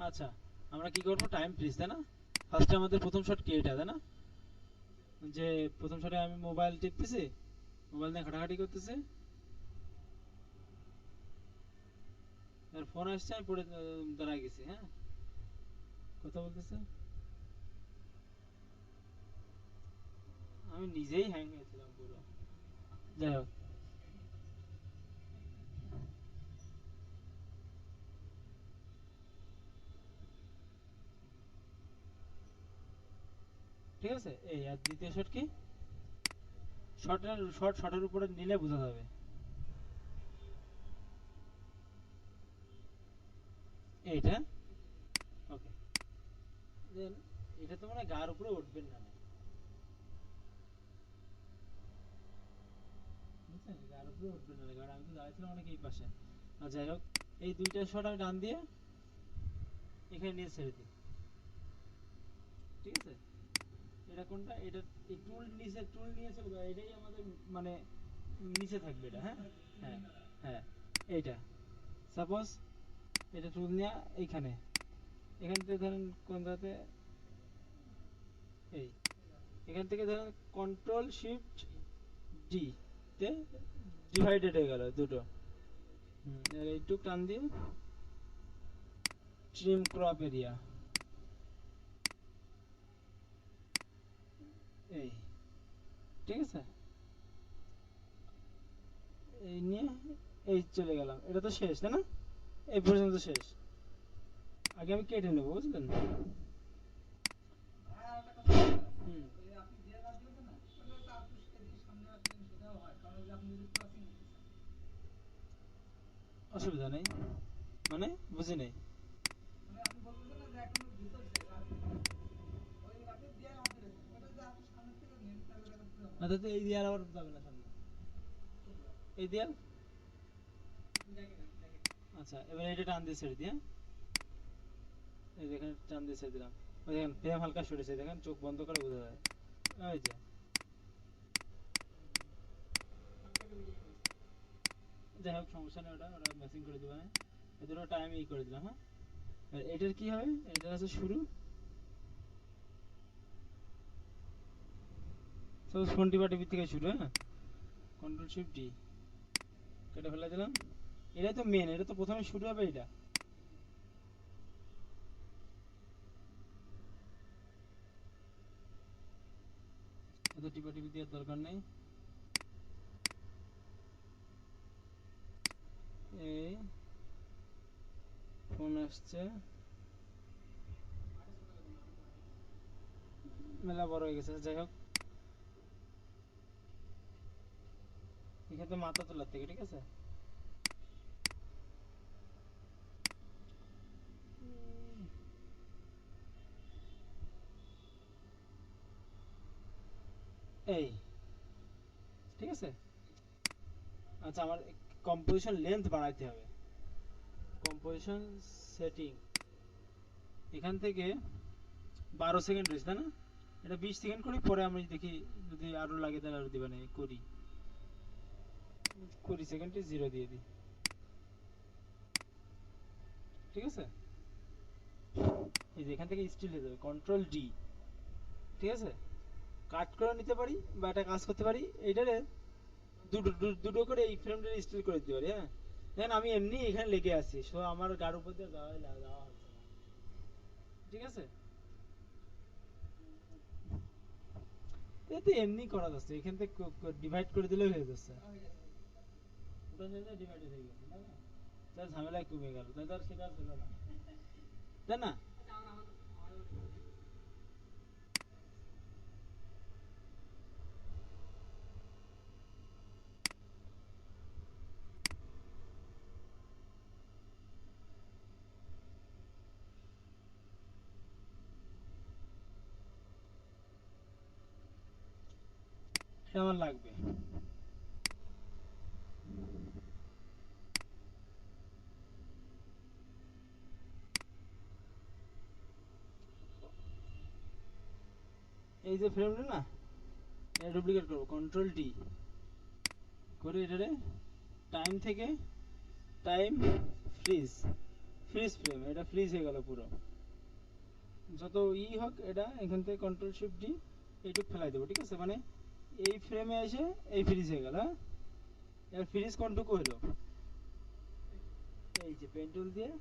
আচ্ছা, আমরা কি করবো, টাইম ফ্রিজ, তাই না? ফার্স্টে আমাদের প্রথম শট কি এটা, তাই না? যে প্রথম শটে আমি মোবাইল টিপতেছি, মোবাইল নিয়ে ঘাটাঘাটি করতেছি, আর ফোন আসছে, আমি পড়ে দাঁড়ায় গেছি, হ্যাঁ, কথা বলতেছে, আমি নিজেই হ্যাং হয়েছিলাম পুরো। যাই হোক, ঠিক আছে। এই আর দ্বিতীয় শট কি, শটের উপরে নিলে বোঝা যাবে। এইটা ওকে, দেন এটা তো মানে গার উপরে উঠবেন না, বুঝছেন, গার উপরে উঠবেন না, কারণ আমি তো দাঁড়াইছিলাম অনেক এই পাশে। আর যাই হোক, এই দুইটা শট আমি ডান দিয়ে এখানে নিয়ে ছেড়ে দিই, ঠিক আছে। এটা কোনটা, এটা এই টুল নিচে, টুল নিয়ে চলে যাবে, এটাই আমাদের মানে নিচে থাকবে এটা, হ্যাঁ। হ্যাঁ, হ্যাঁ, এইটা সাপোজ এটা টুল নিয়ে এইখানে, এখান থেকে ধরেন কোনটাতে, এই এখান থেকে ধরেন কন্ট্রোল শিফট ডি তে ডিভাইডেড হয়ে গেল দুটো। আর এইটুক টান দিয়ে ট্রিম ক্রপ এরিয়া, এই, ঠিক আছে। এই নিয়ে এই চলে গেলাম, এটা তো শেষ, তাই না? এই পর্যন্ত শেষ। আগে আমি কেটে নেবো, বুঝলেন? হুম, অসুবিধা নেই, মানে বুঝি নেই। আচ্ছা, তো এই দেয়াল আবার যাবে না সামনে, এই দেয়াল। আচ্ছা, এবার এটা টান দিয়ে ছেড়ে দিয়ে, এই দেখেন টান দিয়ে ছেড়ে দিলাম, ওই দেখেন ফ্রেম হালকা সরেছে, দেখেন চোখ বন্ধ করে বোঝা যায়, ওই যে। যাই হোক, সমস্যা নেই, ওটা ওটা ম্যাচিং করে দেবো, হ্যাঁ। এই দুটো টাইম ই করে দিলাম, হ্যাঁ। আর এটার কি হবে, এটার আছে শুরু, সাপোজ ফোন টিপা টিপি থেকে শুরু, হ্যাঁ। কন্ট্রোল শিফট ডি, কেটে ফেলে দিলাম। এটাই তো মেন, এটা তো প্রথমে শুরু হবে এটা। এত টিপা টিপি দেওয়ার দরকার নেই। এই ফোন আসছে, মেলা বড় হয়ে গেছে, যাই হোক, এখানে তো মাথা তোলার থেকে, ঠিক আছে। এই, ঠিক আছে। আচ্ছা, আমার কম্পোজিশন লেন্থ বাড়াইতে হবে, কম্পোজিশন সেটিং, এখান থেকে 12 সেকেন্ড রয়েছে, তাই না? এটা 20 সেকেন্ড করি, পরে আমি দেখি যদি আরো লাগে তাহলে আরো দিবা না, করি 20 সেকেন্ডে 0 দিয়ে দিই, ঠিক আছে। এই যে এখান থেকে স্টিল হয়ে যাবে, কন্ট্রোল ডি, ঠিক আছে। কাট করে নিতে পারি বা একটা কাজ করতে পারি, এইটারে দুটো দুটো করে এই ফ্রেমটা স্টিল করে দিতে পারি, হ্যাঁ। দেখেন আমি এমনি এখানে লেগে আছি, সো আমার গার উপর দিয়ে যাওয়া হচ্ছে না, ঠিক আছে। এতে এমনি করা যাচ্ছে, এখান থেকে ডিভাইড করে দিলেও হয়ে যাচ্ছে, ওটা হয়ে ডিভাইড হয়ে গেছে, তাই না? তার ঝামেলা কমে গেল, তাই তো আর সেটা আর ছিল না, তাই না? এটা আমার লাগবে। এই যে ফ্রেমটা না, এটা ডুপ্লিকেট করবো, কন্ট্রোল ডি করে এটারে টাইম থেকে টাইম ফ্রিজ ফ্রিজ ফ্রেম, এটা ফ্রিজ হয়ে গেল পুরো। যত হোক এটা এখান থেকে কন্ট্রোল শিফট ডি এইটুক ফেলাই দেবো, ঠিক আছে? মানে এই ফ্রেমে এসে এই ফ্রিজ হয়ে গেল। হ্যাঁ, এর ফ্রিজ কোনটুকু হলো, এই যে পেন টুল দিয়ে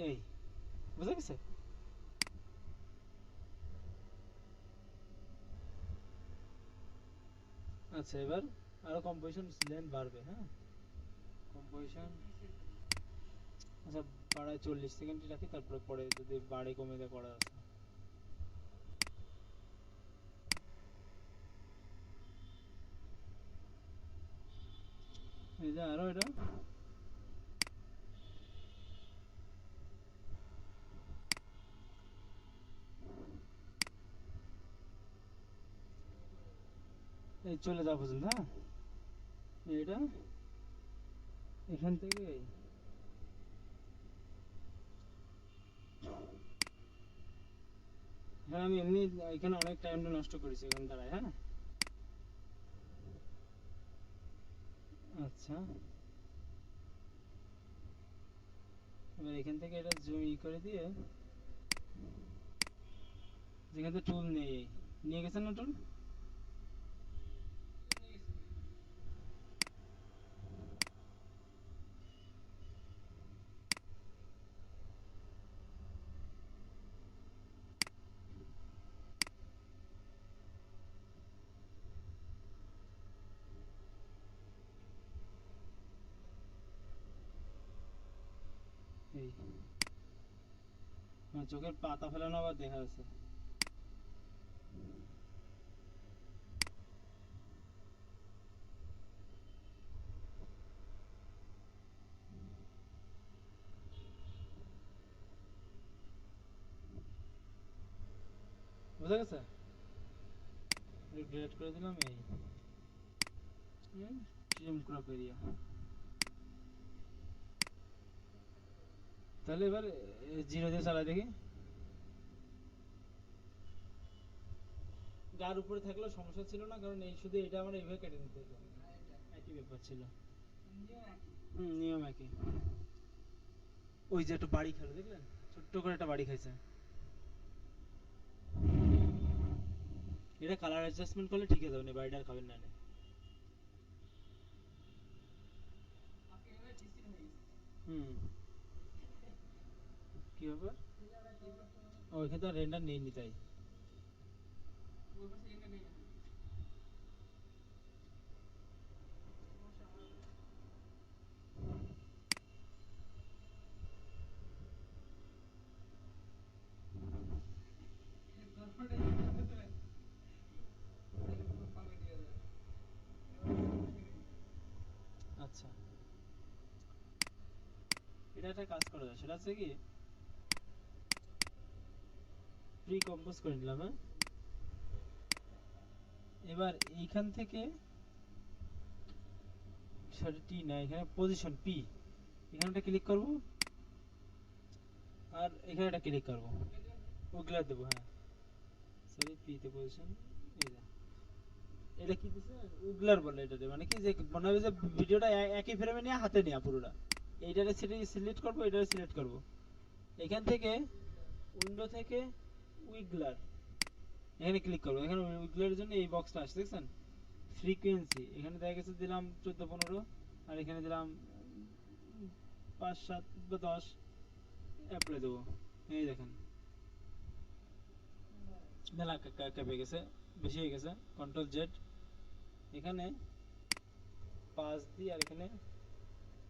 এই, বুঝা গেছে? আচ্ছা, এবার আরো কম্পোজিশন লেন্থ বাড়বে। হ্যাঁ, কম্পোজিশন আচ্ছা বাড়ায় 40 সেকেন্ড রাখি, তারপরে পরে যদি বাড়ে কমে দেয় করা আছে। এই যে আরো এটা এই চলে যাওয়া পর্যন্ত। হ্যাঁ, এটা এখান থেকে হ্যাঁ, আমি এমনি এখানে অনেক টাইম নষ্ট করেছি এখানে দাঁড়ায়। হ্যাঁ, আচ্ছা এবার এখান থেকে এটা জুম করে দিয়ে, যেখান থেকে টুল নেই, নিয়ে গেছেন না টুল? এই মানে চোখের পাতা ফেলানো আবার দেখা যাচ্ছে। বুঝা গেছে? ডিলিট করে দিলাম। এই ট্রিম ক্রপ এরিয়া। তাহলে এবার জিরো দিয়ে চালাই দেখি। গার উপরে থাকলেও সমস্যা ছিল না, কারণ এই শুধু এটা আমার এইভাবে কেটে নিতে হতো, একই ব্যাপার ছিল। নিয়ম একই। ওই যে একটা বাড়ি খেলো দেখলেন, ছোট্ট করে একটা বাড়ি খাইছে। এটা কালার অ্যাডজাস্টমেন্ট করলে ঠিক আছে, যাবে, বাড়িটা আর খাবেন না। হুম, কি ব্যাপার? ওইখানে তো রেন্ডার নেই নি তাই। আচ্ছা, এটা একটা কাজ করা যায়, সেটা হচ্ছে কি প্রি কম্পোজ করে নিলাম। হ্যাঁ, এবার এইখান থেকে সেটা টি না, এখানে পজিশন পি, এখানে একটা ক্লিক করব আর এখানে একটা ক্লিক করব, ওগুলা দেবো। হ্যাঁ, সরি, পি তে পজিশন। এই যে এটা কি দিছে, উগলার বলে এটাতে, মানে কি যে মনে হবে যে ভিডিওটা একই ফ্রেমে নিয়ে হাতে নেওয়া পুরোটা। এইটারে সিলেক্ট করব, এটারে সিলেক্ট করব, এখান থেকে উইন্ডো থেকে উইগলার এখানে ক্লিক করব। এখানে উইগলারের জন্য এই বক্সটা আসছে দেখছেন, ফ্রিকোয়েন্সি এখানে দেখা গেছে দিলাম 14-15, আর এখানে দিলাম 5-7 বা 10, অ্যাপ্লাই দেবো। এই দেখেন মেলা কেঁপে গেছে, বেশি হয়ে গেছে। কন্ট্রোল জেড, এখানে 5 দিই আর এখানে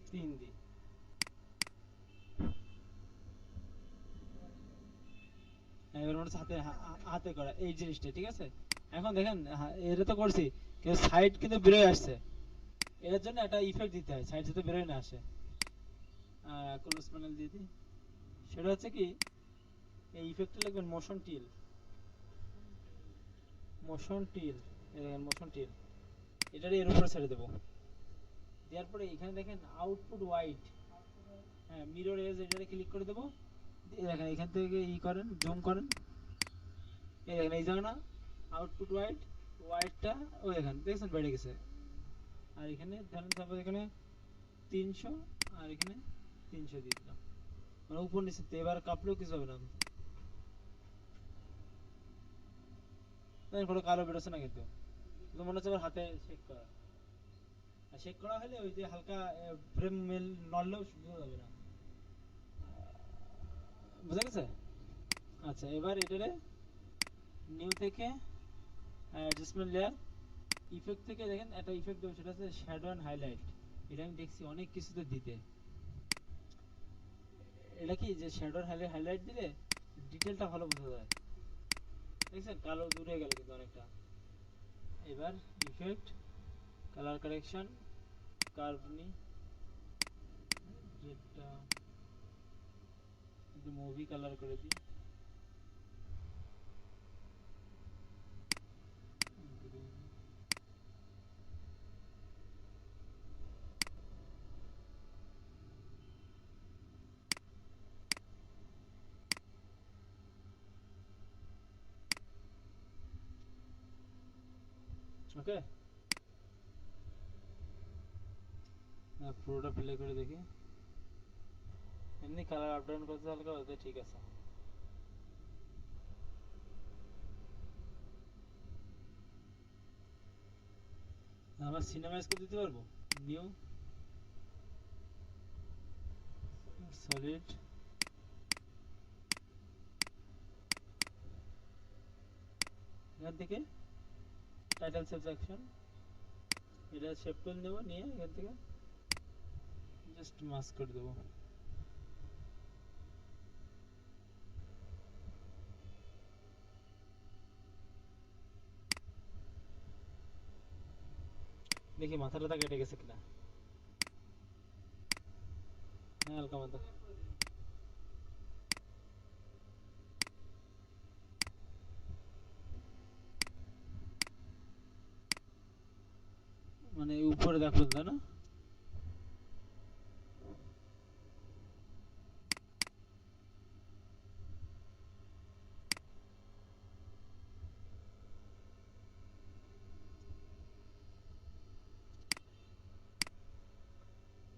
3 দিই। এবার মনে হচ্ছে হাতে হাতে করা এই জিনিসটা, ঠিক আছে? এখন দেখেন এটা তো করছি, কিন্তু সাইড কিন্তু বেরোয় আসছে। এর জন্য একটা ইফেক্ট দিতে হয়, সাইড যাতে বেরোয় না আসে। ক্লোজ প্যানেল দিয়ে দিই। সেটা হচ্ছে কি, এই ইফেক্টটা লিখবেন motion till. Motion till, motion till, এটারে এর উপরে ছেড়ে দেবো। দেওয়ার পরে এখানে দেখেন আউটপুট হোয়াইট, হ্যাঁ মিরর এজ, এটারে ক্লিক করে দেবো। এই দেখেন এখান থেকে করেন, জুম করেন, এই দেখেন এই জায়গা না আউটপুট হোয়াইট, হোয়াইটটা ওই দেখেন দেখছেন বেড়ে গেছে। আর এখানে ধরেন সাপোজ এখানে 300 আর এখানে 300 দিয়ে দিলাম, মানে উপর নিচে তো এবার কাঁপলেও কিছু হবে না। এরপরে কালো বেরোচ্ছে না কিন্তু, মনে হচ্ছে আবার হাতে শেক করা। আর শেক করা হলে ওই যে হালকা ফ্রেম মেল নড়লেও বোঝা যাবে না। বুঝা গেছে? আচ্ছা এবার এটারে নিউ থেকে অ্যাডজাস্টমেন্ট লেয়ার, ইফেক্ট থেকে দেখেন একটা ইফেক্ট দেবো, সেটা হচ্ছে শ্যাডো অ্যান্ড হাইলাইট। এটা আমি দেখছি অনেক কিছুতে দিতে। এটা কি যে শ্যাডো হাইলাইট দিলে ডিটেলটা ভালো বোঝা যায়। দেখছেন কালো দূরে গেল কিন্তু অনেকটা। এবার ইফেক্ট, কালার কারেকশন, কার্ভ নি, যেটা মুভি কালার করে দিই। ওকে, পুরোটা প্লে করে দেখি। এমনি কালার আপ ডাউন করতে হালকা হতে ঠিক আছে। আমার সিনেমা স্কোপ দিতে পারবো, নিউ সলিড, এখান থেকে টাইটেল সাবজেকশন, এটা শেপ টুল নেবো, নিয়ে এখান থেকে জাস্ট মাস্ক করে দেবো। দেখি মাথাটা কেটে গেছে কিনা। হ্যাঁ হালকা মাথা, মানে উপরে দেখো তাই না?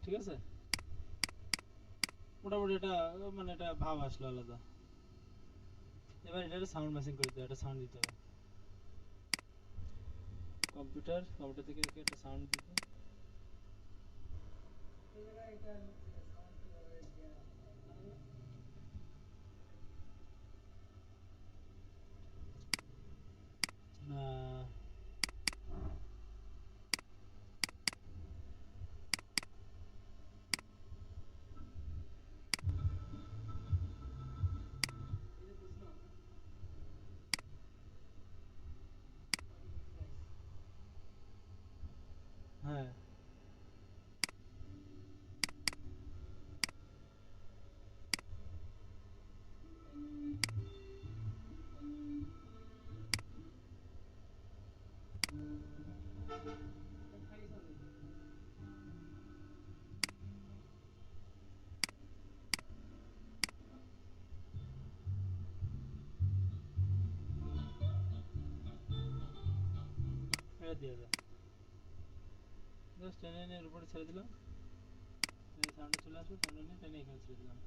ঠিক আছে, মোটামুটি এটা মানে এটা ভাব আসলো আলাদা। এবার এটা সাউন্ড ম্যাচিং করে দিতে হবে, একটা সাউন্ড দিতে হবে। কম্পিউটার থেকে একটা সাউন্ড দিতে। হ্যাঁ এটা দিয়ে দাও, জাস্ট টেনে এনে এর উপরে ছেড়ে দিলাম, এই সাউন্ডে চলে আসবে, সাউন্ড এনে টেনে এখানে ছেড়ে দিলাম।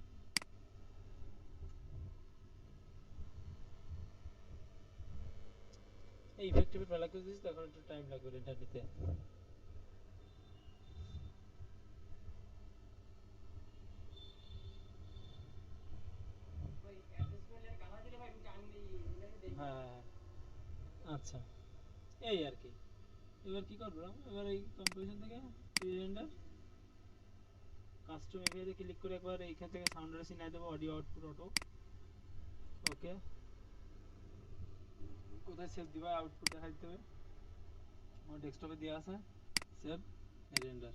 এই ইফেক্টিভ পেলা করে দিচ্ছি, তখন একটু টাইম লাগবে এটা নিতে। হ্যাঁ হ্যাঁ হ্যাঁ, আচ্ছা এই আর কি। এবার কি করলাম, এবার এই কম্পোজিশন থেকে রেন্ডার কাস্টম এরিয়াতে ক্লিক করে একবার এইখান থেকে সাউন্ড রেসি নিয়ে দেবো, অডিও আউটপুট অটো। ওকে, কোথায় সেভ দিবা, আউটপুট দেখা দিতে হবে, আমার ডেস্কটপে দেওয়া আছে, সেভ রেন্ডার।